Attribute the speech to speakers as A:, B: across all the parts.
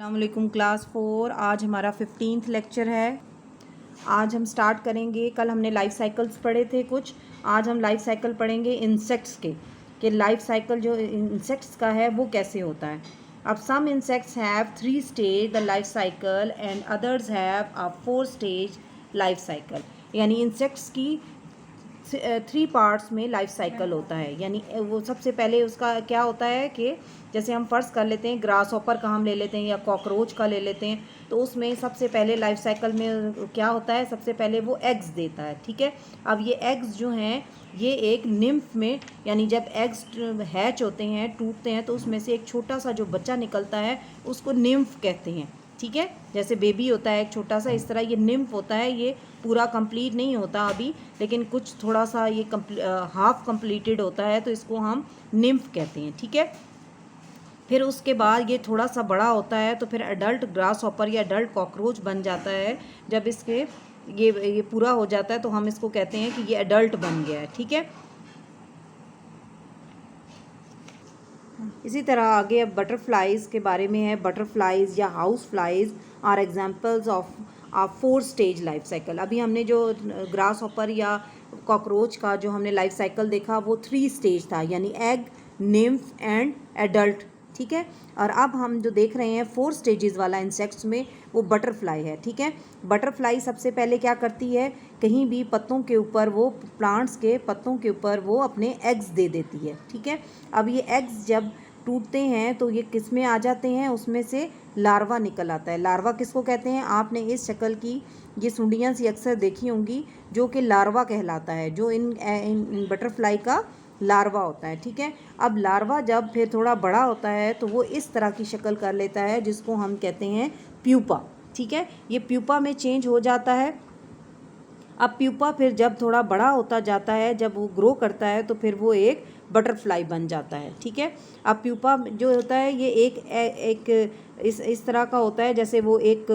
A: अस्सलामुअलैकुम क्लास 4। आज हमारा 15th लेक्चर है। आज हम स्टार्ट करेंगे। कल हमने लाइफ साइकिल्स पढ़े थे कुछ। आज हम लाइफ साइकिल पढ़ेंगे इंसेक्ट्स के कि लाइफ साइकिल जो इंसेक्ट्स का है वो कैसे होता है। अब some insects have 3 stage the life cycle and others have a 4 stage life cycle. यानी इंसेक्ट्स की 3 पार्ट्स में लाइफ साइकिल होता है। यानी वो सबसे पहले उसका क्या होता है कि जैसे हम फ़र्ज़ कर लेते हैं ग्रास हॉपर का हम ले लेते हैं या कॉकरोच का ले लेते हैं, तो उसमें सबसे पहले लाइफ साइकिल में क्या होता है, सबसे पहले वो एग्स देता है। ठीक है। अब ये एग्स जो हैं ये एक निम्फ में, यानी जब एग्स हैच होते हैं, टूटते हैं, तो उसमें से एक छोटा सा जो बच्चा निकलता है उसको निम्फ कहते हैं। ठीक है। जैसे बेबी होता है एक छोटा सा, इस तरह ये निम्फ होता है। ये पूरा कंप्लीट नहीं होता अभी, लेकिन कुछ थोड़ा सा ये हाफ कंप्लीटेड होता है, तो इसको हम निम्फ कहते हैं। ठीक है। फिर उसके बाद ये थोड़ा सा बड़ा होता है तो फिर अडल्ट ग्रास हॉपर या अडल्ट कॉकरोच बन जाता है। जब इसके ये पूरा हो जाता है तो हम इसको कहते हैं कि ये अडल्ट बन गया है। ठीक है। इसी तरह आगे अब बटरफ्लाइज के बारे में है। बटरफ्लाइज या house flies are examples of 4 stage life cycle. अभी हमने जो ग्रास हॉपर या कॉकरोच का जो हमने लाइफ साइकिल देखा वो 3 स्टेज था, यानी एग, निम्फ एंड एडल्ट। ठीक है। और अब हम जो देख रहे हैं 4 स्टेजेस वाला इंसेक्ट्स में, वो बटरफ्लाई है। ठीक है। बटरफ्लाई सबसे पहले क्या करती है, कहीं भी पत्तों के ऊपर, वो प्लांट्स के पत्तों के ऊपर वो अपने एग्स दे देती है। ठीक है। अब ये एग्स जब टूटते हैं तो ये किस में आ जाते हैं, उसमें से लार्वा निकल आता है। लार्वा किसको कहते हैं, आपने इस शक्ल की ये सुंडियाँ सी अक्सर देखी होंगी, जो कि लार्वा कहलाता है, जो इन बटरफ्लाई का लार्वा होता है। ठीक है। अब लार्वा जब फिर थोड़ा बड़ा होता है तो वो इस तरह की शक्ल कर लेता है, जिसको हम कहते हैं प्यूपा। ठीक है। ये प्यूपा में चेंज हो जाता है। अब प्यूपा फिर जब थोड़ा बड़ा होता जाता है, जब वो ग्रो करता है, तो फिर वो एक बटरफ्लाई बन जाता है। ठीक है। अब प्यूपा जो होता है ये एक इस तरह का होता है, जैसे वो एक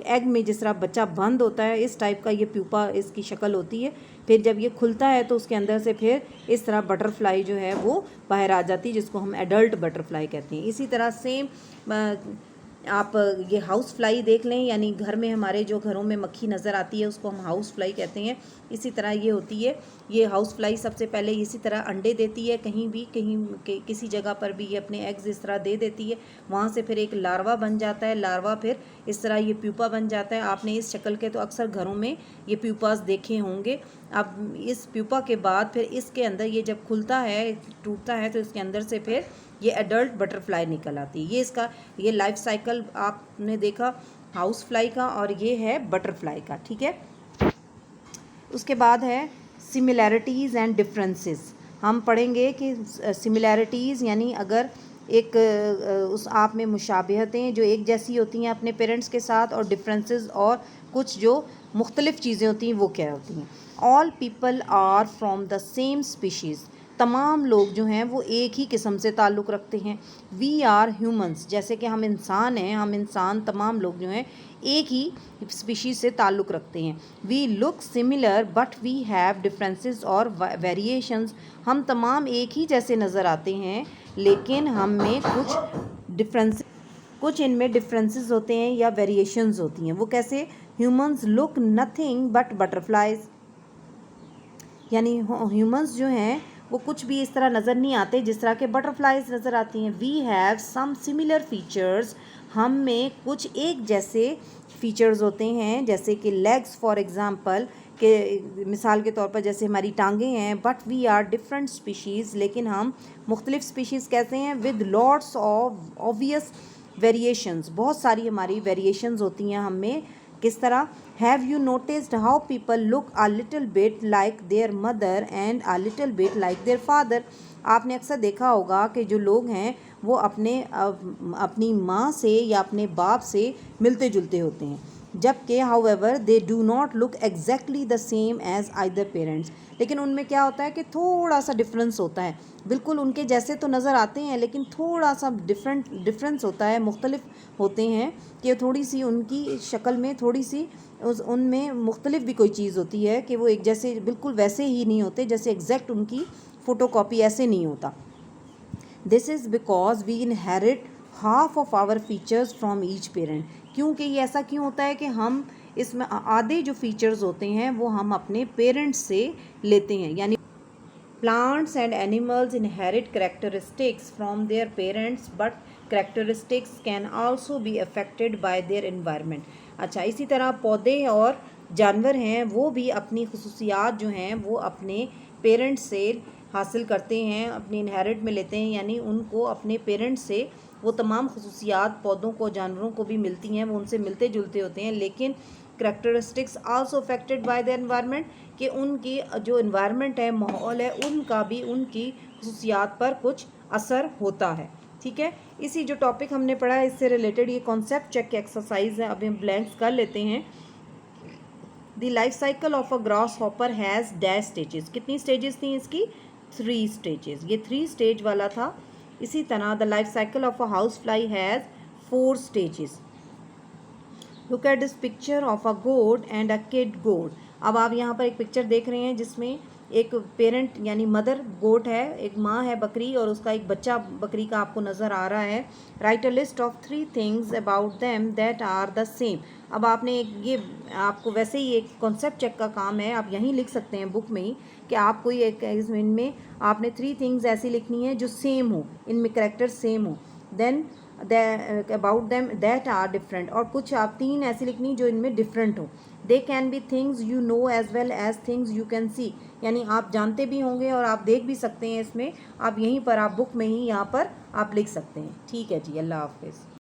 A: एग में जिस तरह बच्चा बंद होता है, इस टाइप का ये प्यूपा इसकी शक्ल होती है। फिर जब ये खुलता है तो उसके अंदर से फिर इस तरह बटरफ्लाई जो है वो बाहर आ जाती है, जिसको हम एडल्ट बटरफ्लाई कहते हैं। इसी तरह सेम आप ये हाउस फ्लाई देख लें, यानी घर में हमारे जो घरों में मक्खी नज़र आती है उसको हम हाउस फ्लाई कहते हैं। इसी तरह ये होती है। ये हाउस फ्लाई सबसे पहले इसी तरह अंडे देती है, कहीं भी किसी जगह पर भी ये अपने एग्स इस तरह दे देती है। वहाँ से फिर एक लार्वा बन जाता है। लार्वा फिर इस तरह ये प्यूपा बन जाता है। आपने इस शक्ल के तो अक्सर घरों में ये प्यूपास देखे होंगे। अब इस प्यूपा के बाद फिर इसके अंदर ये जब खुलता है, टूटता है, तो इसके अंदर से फिर ये एडल्ट बटरफ्लाई निकल आती है। ये इसका ये लाइफ साइकिल आपने देखा हाउस फ्लाई का, और ये है बटरफ्लाई का। ठीक है। उसके बाद है सिमिलैरिटीज़ एंड डिफरेंसेस। हम पढ़ेंगे कि सिमिलैरिटीज़ यानी अगर एक उस आप में मुशाबहतें जो एक जैसी होती हैं अपने पेरेंट्स के साथ, और डिफरेंसेस और कुछ जो मुख्तलिफ़ चीज़ें होती हैं वो क्या होती हैं। All people are from the same species. तमाम लोग जो हैं वो एक ही किस्म से ताल्लुक़ रखते हैं। वी आर ह्यूमंस, जैसे कि हम इंसान हैं, हम इंसान तमाम लोग जो हैं एक ही स्पीशीज़ से ताल्लुक़ रखते हैं। We look similar but we have differences और वेरिएशंस। हम तमाम एक ही जैसे नज़र आते हैं, लेकिन हम में कुछ इनमें डिफरेंसेस होते हैं या वेरिएशंस होती हैं। वो कैसे, humans look nothing but butterflies, यानी ह्यूमंस जो हैं वो कुछ भी इस तरह नज़र नहीं आते जिस तरह के बटरफ्लाइज नज़र आती हैं। We have some similar features, हम में कुछ एक जैसे फीचर्स होते हैं, जैसे कि लेग्स फॉर एग्ज़ाम्पल, के मिसाल के तौर पर जैसे हमारी टांगें हैं। But we are different species, लेकिन हम मुख्तलिफ़ स्पीशीज़ कैसे हैं, with lots of obvious variations, बहुत सारी हमारी वेरिएशंस होती हैं हम में। किस तरह, have you noticed how people look a little bit like there mother and a little bit like their father. आपने अक्सर देखा होगा कि जो लोग हैं वो अपनी माँ से या अपने बाप से मिलते जुलते होते हैं, जबकि however they do not look exactly the same as either parents. लेकिन उनमें क्या होता है कि थोड़ा सा डिफरेंस होता है। बिल्कुल उनके जैसे तो नज़र आते हैं, लेकिन थोड़ा सा डिफरेंस होता है, मुख्तलिफ होते हैं, कि थोड़ी सी उनकी शक्ल में थोड़ी सी उनमें मुख्तलिफ भी कोई चीज़ होती है, कि वो एक जैसे बिल्कुल वैसे ही नहीं होते, जैसे एग्जैक्ट उनकी फ़ोटोकॉपी ऐसे नहीं होता। This is because we inherit half of our features from each parent. क्योंकि ये ऐसा क्यों होता है कि हम इसमें आधे जो फीचर्स होते हैं वो हम अपने पेरेंट्स से लेते हैं। यानी plants and animals inherit characteristics from their parents, but characteristics can also be affected by their environment। अच्छा, इसी तरह पौधे और जानवर हैं वो भी अपनी खसूसियात जो हैं वो अपने पेरेंट्स से हासिल करते हैं, अपनी इनहेरिट में लेते हैं। यानी उनको अपने पेरेंट्स से वो तमाम खसूसियात पौधों को जानवरों को भी मिलती हैं, वो उनसे मिलते जुलते होते हैं। लेकिन characteristics also affected by the environment, कि उनकी जो इन्वायरमेंट है, माहौल है, उनका भी उनकी खसूसियात पर कुछ असर होता है। ठीक है, इसी जो टॉपिक हमने पढ़ा है इससे रिलेटेड ये कॉन्सेप्ट चेक एक्सरसाइज है। अभी हम ब्लैंक्स कर लेते हैं। The life cycle of a grass hopper has dash stages. कितनी स्टेजेस थी इसकी? 3 स्टेजेस। ये 3 स्टेज वाला था। इसी तरह the life cycle of a house fly has 4 stages. Look at this picture of a goat and a kid goat. अब आप यहाँ पर एक पिक्चर देख रहे हैं जिसमें एक पेरेंट यानी मदर गोट है, एक माँ है बकरी, और उसका एक बच्चा बकरी का आपको नज़र आ रहा है। Write a list of 3 things about them that are the same. अब आपने ये आपको वैसे ही एक कॉन्सेप्ट चेक का काम है, आप यहीं लिख सकते हैं बुक में ही कि आप कोई एक इनमें आपने 3 थिंग्स ऐसी लिखनी है जो सेम हो, इनमें करेक्टर सेम हो। Then about them that are different, और कुछ आप 3 ऐसी लिखनी जो इनमें डिफरेंट हो। They can be things you know as well as things you can see, यानी आप जानते भी होंगे और आप देख भी सकते हैं। इसमें आप यहीं पर आप बुक में ही यहाँ पर आप लिख सकते हैं। ठीक है जी, अल्लाह हाफिज़।